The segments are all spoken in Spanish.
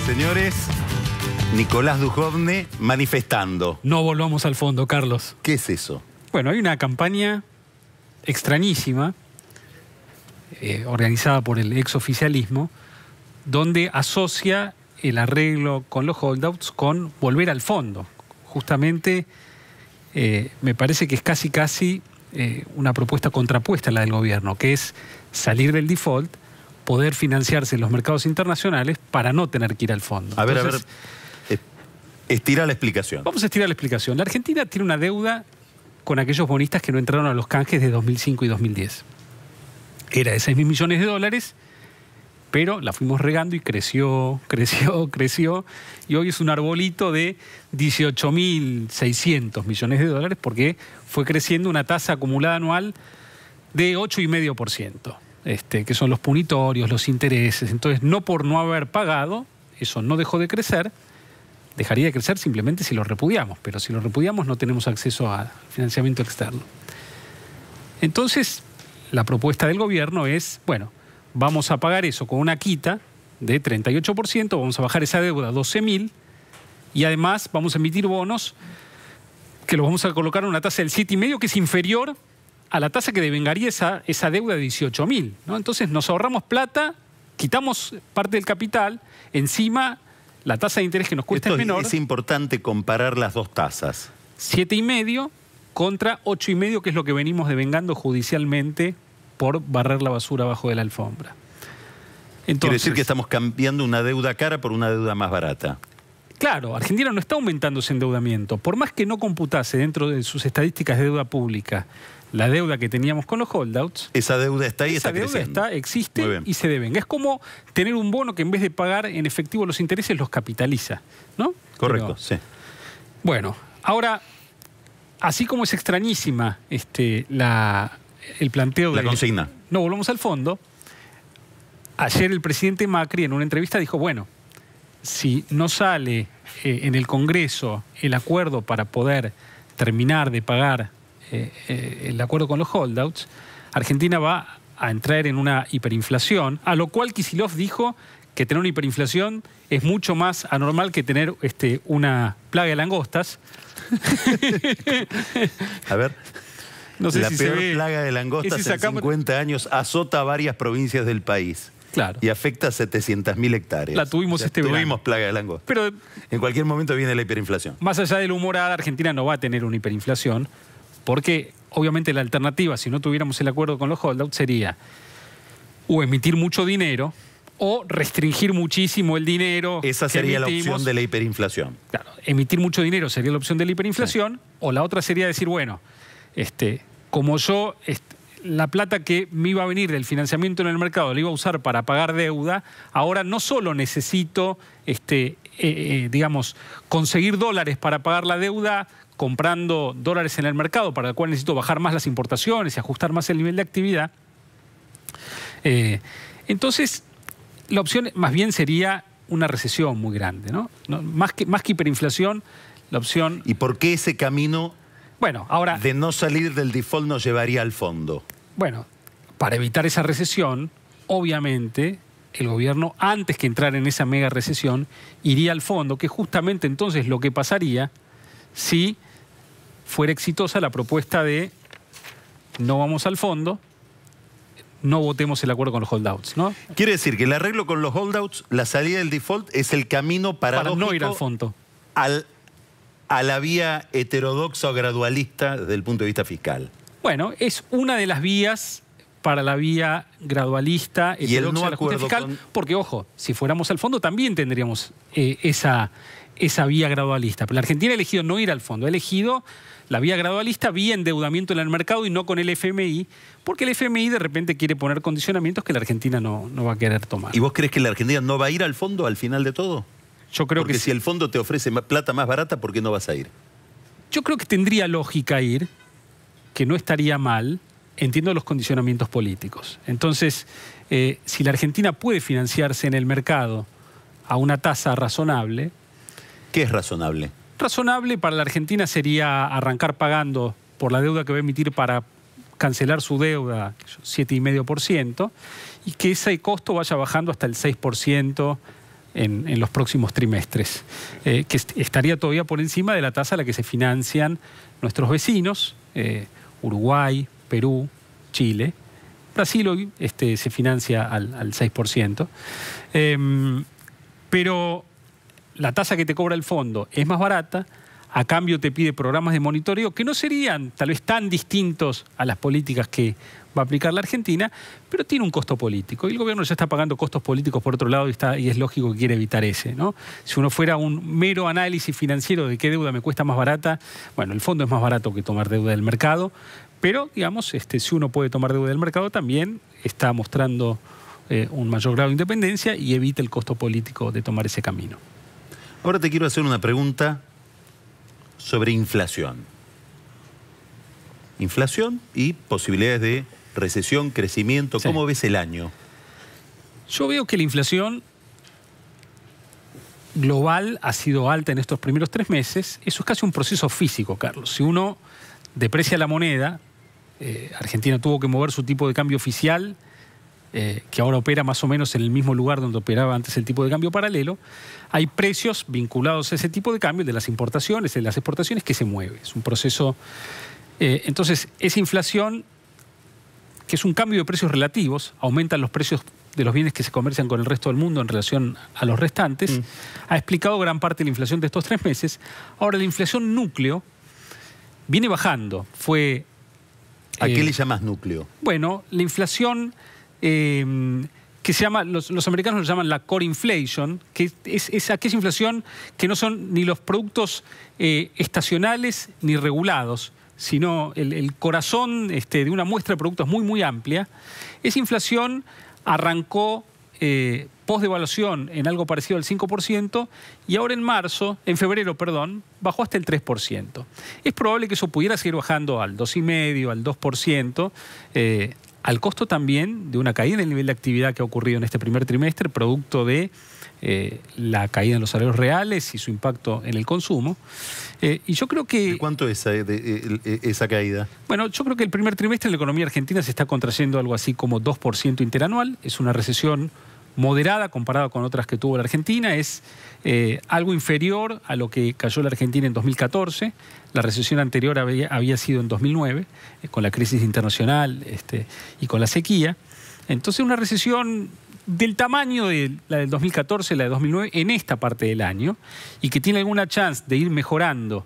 señores, Nicolás Dujovne manifestando. No volvamos al fondo, Carlos. ¿Qué es eso? Bueno, hay una campaña extrañísima, organizada por el exoficialismo, donde asocia el arreglo con los holdouts con volver al fondo. Justamente me parece que es casi una propuesta contrapuesta a la del gobierno, que es salir del default, poder financiarse en los mercados internacionales para no tener que ir al fondo. Entonces, estira la explicación. Vamos a estirar la explicación. La Argentina tiene una deuda con aquellos bonistas que no entraron a los canjes de 2005 y 2010. Era de 6.000 millones de dólares, pero la fuimos regando y creció, y hoy es un arbolito de 18.600 millones de dólares porque fue creciendo una tasa acumulada anual de 8,5%, que son los punitorios, los intereses. Entonces, no por no haber pagado, eso no dejó de crecer. Dejaría de crecer simplemente si lo repudiamos, pero si lo repudiamos no tenemos acceso a financiamiento externo. Entonces, la propuesta del gobierno es, bueno, vamos a pagar eso con una quita de 38%, vamos a bajar esa deuda a 12.000 y además vamos a emitir bonos que los vamos a colocar en una tasa del 7,5%, que es inferior a la tasa que devengaría esa deuda de 18.000, ¿no? Entonces nos ahorramos plata, quitamos parte del capital, encima la tasa de interés que nos cuesta es menor. Es importante comparar las dos tasas. 7,5 contra 8,5, que es lo que venimos devengando judicialmente por barrer la basura abajo de la alfombra. Entonces, quiere decir que estamos cambiando una deuda cara por una deuda más barata. Claro, Argentina no está aumentando ese endeudamiento. Por más que no computase dentro de sus estadísticas de deuda pública la deuda que teníamos con los holdouts, esa deuda está ahí, está creciendo. Esa deuda existe y se devenga. Es como tener un bono que en vez de pagar en efectivo los intereses los capitaliza, ¿no? Correcto, sí. Bueno, ahora, así como es extrañísima el planteo de... La consigna. No volvamos al fondo. Ayer el presidente Macri en una entrevista dijo, bueno, si no sale en el Congreso el acuerdo para poder terminar de pagar el acuerdo con los holdouts, Argentina va a entrar en una hiperinflación, a lo cual Kicillof dijo que tener una hiperinflación es mucho más anormal que tener una plaga de langostas. A ver... No sé la si peor plaga de langostas en 50 años azota a varias provincias del país. Claro. Y afecta a 700.000 hectáreas. La tuvimos verano. Tuvimos plaga de langostas. Pero en cualquier momento viene la hiperinflación. Más allá del humorada, Argentina no va a tener una hiperinflación, porque obviamente la alternativa, si no tuviéramos el acuerdo con los holdouts, sería o emitir mucho dinero o restringir muchísimo el dinero. Esa sería la opción de la hiperinflación. Claro, emitir mucho dinero sería la opción de la hiperinflación, sí. O la otra sería decir, bueno, como yo la plata que me iba a venir del financiamiento en el mercado la iba a usar para pagar deuda, ahora no solo necesito, digamos, conseguir dólares para pagar la deuda comprando dólares en el mercado, para el cual necesito bajar más las importaciones y ajustar más el nivel de actividad. Entonces, la opción más bien sería una recesión muy grande, ¿no? Más que hiperinflación, la opción... ¿Y por qué ese camino... Bueno, ahora... de no salir del default nos llevaría al fondo? Bueno, para evitar esa recesión, obviamente, el gobierno, antes que entrar en esa mega recesión, iría al fondo, que justamente entonces lo que pasaría si fuera exitosa la propuesta de no vamos al fondo, no votemos el acuerdo con los holdouts, ¿no? Quiere decir que el arreglo con los holdouts, la salida del default, es el camino paradójico para no ir al fondo. A la vía heterodoxa o gradualista desde el punto de vista fiscal. Bueno, es una de las vías para la vía gradualista, heterodoxa, de la Junta Fiscal, porque, ojo, si fuéramos al fondo también tendríamos esa vía gradualista. Pero la Argentina ha elegido no ir al fondo, ha elegido la vía gradualista vía endeudamiento en el mercado y no con el FMI, porque el FMI de repente quiere poner condicionamientos que la Argentina no va a querer tomar. ¿Y vos crees que la Argentina no va a ir al fondo al final de todo? Yo creo porque que si el fondo te ofrece plata más barata, ¿por qué no vas a ir? Yo creo que tendría lógica ir, que no estaría mal, entiendo los condicionamientos políticos. Entonces, si la Argentina puede financiarse en el mercado a una tasa razonable... ¿Qué es razonable? Razonable para la Argentina sería arrancar pagando por la deuda que va a emitir para cancelar su deuda, 7,5%, y que ese costo vaya bajando hasta el 6%, en los próximos trimestres, que estaría todavía por encima de la tasa a la que se financian nuestros vecinos, Uruguay, Perú, Chile. Brasil hoy se financia al 6%. Pero la tasa que te cobra el fondo es más barata, a cambio te pide programas de monitoreo que no serían tal vez tan distintos a las políticas que va a aplicar la Argentina, pero tiene un costo político. Y el gobierno ya está pagando costos políticos por otro lado y es lógico que quiere evitar ese, ¿no? Si uno fuera un mero análisis financiero de qué deuda me cuesta más barata, bueno, el fondo es más barato que tomar deuda del mercado, pero, digamos, si uno puede tomar deuda del mercado, también está mostrando un mayor grado de independencia y evita el costo político de tomar ese camino. Ahora te quiero hacer una pregunta sobre inflación. Inflación y posibilidades de recesión, crecimiento. Sí. ¿Cómo ves el año? Yo veo que la inflación global ha sido alta en estos primeros 3 meses. Eso es casi un proceso físico, Carlos. Si uno deprecia la moneda, Argentina tuvo que mover su tipo de cambio oficial, que ahora opera más o menos en el mismo lugar donde operaba antes el tipo de cambio paralelo. Hay precios vinculados a ese tipo de cambio, de las importaciones, de las exportaciones, que se mueve. Es un proceso. Entonces, esa inflación, que es un cambio de precios relativos, aumentan los precios de los bienes que se comercian con el resto del mundo en relación a los restantes, ha explicado gran parte de la inflación de estos 3 meses. Ahora, la inflación núcleo viene bajando. ¿A qué le llamas núcleo? Bueno, la inflación que se llama, los americanos lo llaman la core inflation, que es aquella inflación que no son ni los productos estacionales ni regulados, sino el corazón de una muestra de productos muy, muy amplia. Esa inflación arrancó post-devaluación en algo parecido al 5% y ahora en febrero, bajó hasta el 3%. Es probable que eso pudiera seguir bajando al 2,5%, al 2%, al costo también de una caída del nivel de actividad que ha ocurrido en este primer trimestre, producto de la caída en los salarios reales y su impacto en el consumo. Y yo creo que... ¿De cuánto es esa caída? Bueno, yo creo que el primer trimestre la economía argentina se está contrayendo algo así como 2% interanual. Es una recesión moderada comparada con otras que tuvo la Argentina. Es algo inferior a lo que cayó la Argentina en 2014. La recesión anterior había sido en 2009, con la crisis internacional y con la sequía. Entonces, una recesión del tamaño de la del 2014, la de 2009, en esta parte del año, y que tiene alguna chance de ir mejorando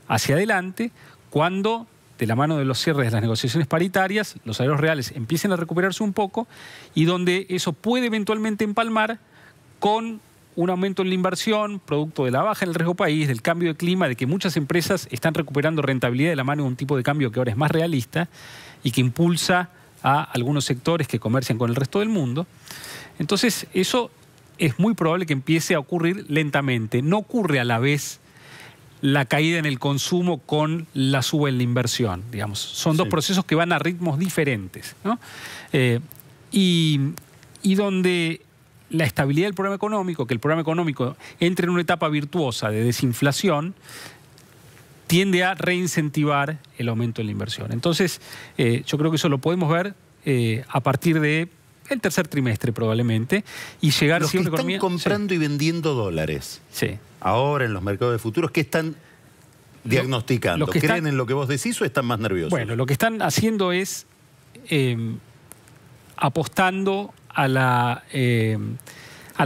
hacia adelante cuando, de la mano de los cierres de las negociaciones paritarias, los salarios reales empiecen a recuperarse un poco y donde eso puede eventualmente empalmar con un aumento en la inversión, producto de la baja en el riesgo país, del cambio de clima, de que muchas empresas están recuperando rentabilidad de la mano de un tipo de cambio que ahora es más realista y que impulsa a algunos sectores que comercian con el resto del mundo. Entonces, eso es muy probable que empiece a ocurrir lentamente. No ocurre a la vez la caída en el consumo con la suba en la inversión, digamos. Son dos procesos que van a ritmos diferentes, ¿no? Y donde la estabilidad del programa económico, que el programa económico entre en una etapa virtuosa de desinflación, tiende a reincentivar el aumento de la inversión. Entonces, yo creo que eso lo podemos ver a partir del tercer trimestre probablemente, y llegar los a una que economía... están comprando y vendiendo dólares, sí, ahora en los mercados de futuros, ¿qué están diagnosticando? Los que ¿Creen en lo que vos decís o están más nerviosos? Bueno, lo que están haciendo es apostando a la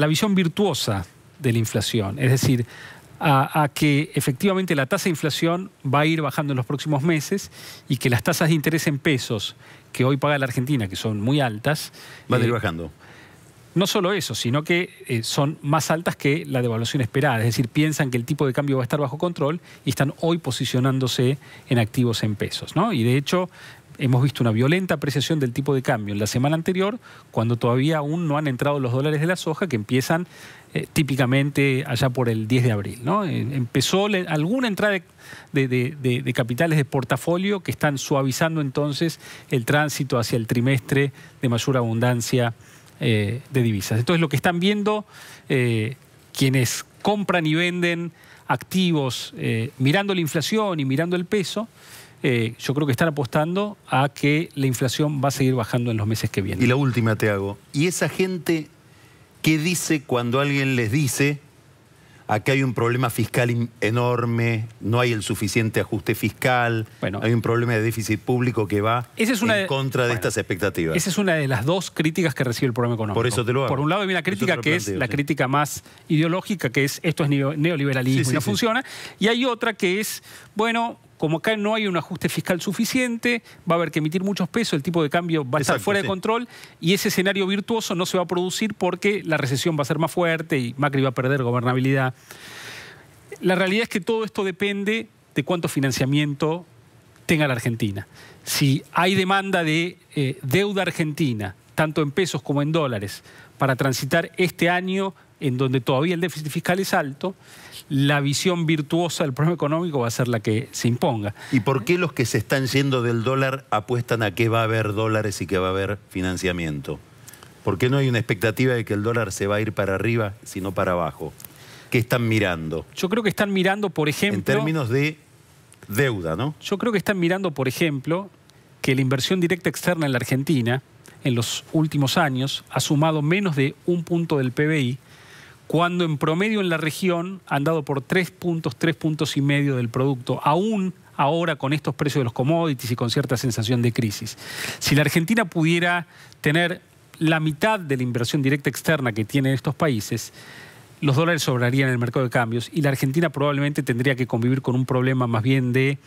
visión virtuosa de la inflación, es decir, a que efectivamente la tasa de inflación va a ir bajando en los próximos meses y que las tasas de interés en pesos que hoy paga la Argentina, que son muy altas, van a ir bajando. No solo eso, sino que son más altas que la devaluación esperada. Es decir, piensan que el tipo de cambio va a estar bajo control y están hoy posicionándose en activos en pesos, ¿no? Y de hecho, hemos visto una violenta apreciación del tipo de cambio en la semana anterior, cuando todavía aún no han entrado los dólares de la soja, que empiezan típicamente allá por el 10 de abril, ¿no? Empezó alguna entrada de capitales de portafolio que están suavizando entonces el tránsito hacia el trimestre de mayor abundancia de divisas. Entonces, lo que están viendo quienes compran y venden activos mirando la inflación y mirando el peso, yo creo que están apostando a que la inflación va a seguir bajando en los meses que vienen. Y la última te hago. ¿Y esa gente ¿qué dice cuando alguien les dice: acá hay un problema fiscal enorme, no hay el suficiente ajuste fiscal, hay un problema de déficit público que va en contra de estas expectativas? Esa es una de las dos críticas que recibe el programa económico. Por eso te lo hago. Por un lado hay una crítica que es la crítica más ideológica, que es esto es neoliberalismo y no funciona. Y hay otra que es, bueno, como acá no hay un ajuste fiscal suficiente, va a haber que emitir muchos pesos, el tipo de cambio va a estar fuera de control y ese escenario virtuoso no se va a producir porque la recesión va a ser más fuerte y Macri va a perder gobernabilidad. La realidad es que todo esto depende de cuánto financiamiento tenga la Argentina. Si hay demanda de deuda argentina, tanto en pesos como en dólares, para transitar este año en donde todavía el déficit fiscal es alto, la visión virtuosa del programa económico va a ser la que se imponga. ¿Y por qué los que se están yendo del dólar apuestan a que va a haber dólares y que va a haber financiamiento? ¿Por qué no hay una expectativa de que el dólar se va a ir para arriba, sino para abajo? ¿Qué están mirando? Yo creo que están mirando, por ejemplo... En términos de deuda, ¿no? Yo creo que están mirando, por ejemplo, que la inversión directa externa en la Argentina, en los últimos años, ha sumado menos de 1 punto del PBI, cuando en promedio en la región han dado por 3 puntos y medio del producto, aún ahora con estos precios de los commodities y con cierta sensación de crisis. Si la Argentina pudiera tener la mitad de la inversión directa externa que tienen estos países, los dólares sobrarían en el mercado de cambios y la Argentina probablemente tendría que convivir con un problema más bien de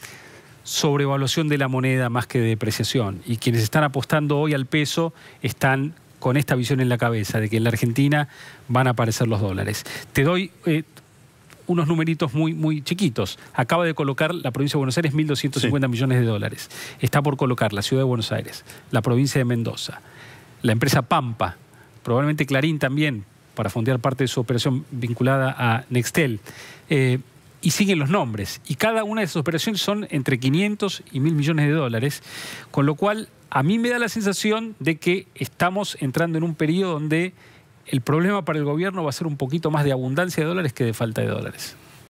sobrevaluación de la moneda más que de depreciación. Y quienes están apostando hoy al peso están con esta visión en la cabeza de que en la Argentina van a aparecer los dólares. Te doy unos numeritos muy chiquitos. Acaba de colocar la provincia de Buenos Aires 1.250 millones de dólares. Está por colocar la ciudad de Buenos Aires, la provincia de Mendoza, la empresa Pampa, probablemente Clarín también, para fondear parte de su operación vinculada a Nextel. Y siguen los nombres. Y cada una de esas operaciones son entre 500 y 1.000 millones de dólares, con lo cual a mí me da la sensación de que estamos entrando en un periodo donde el problema para el gobierno va a ser un poquito más de abundancia de dólares que de falta de dólares.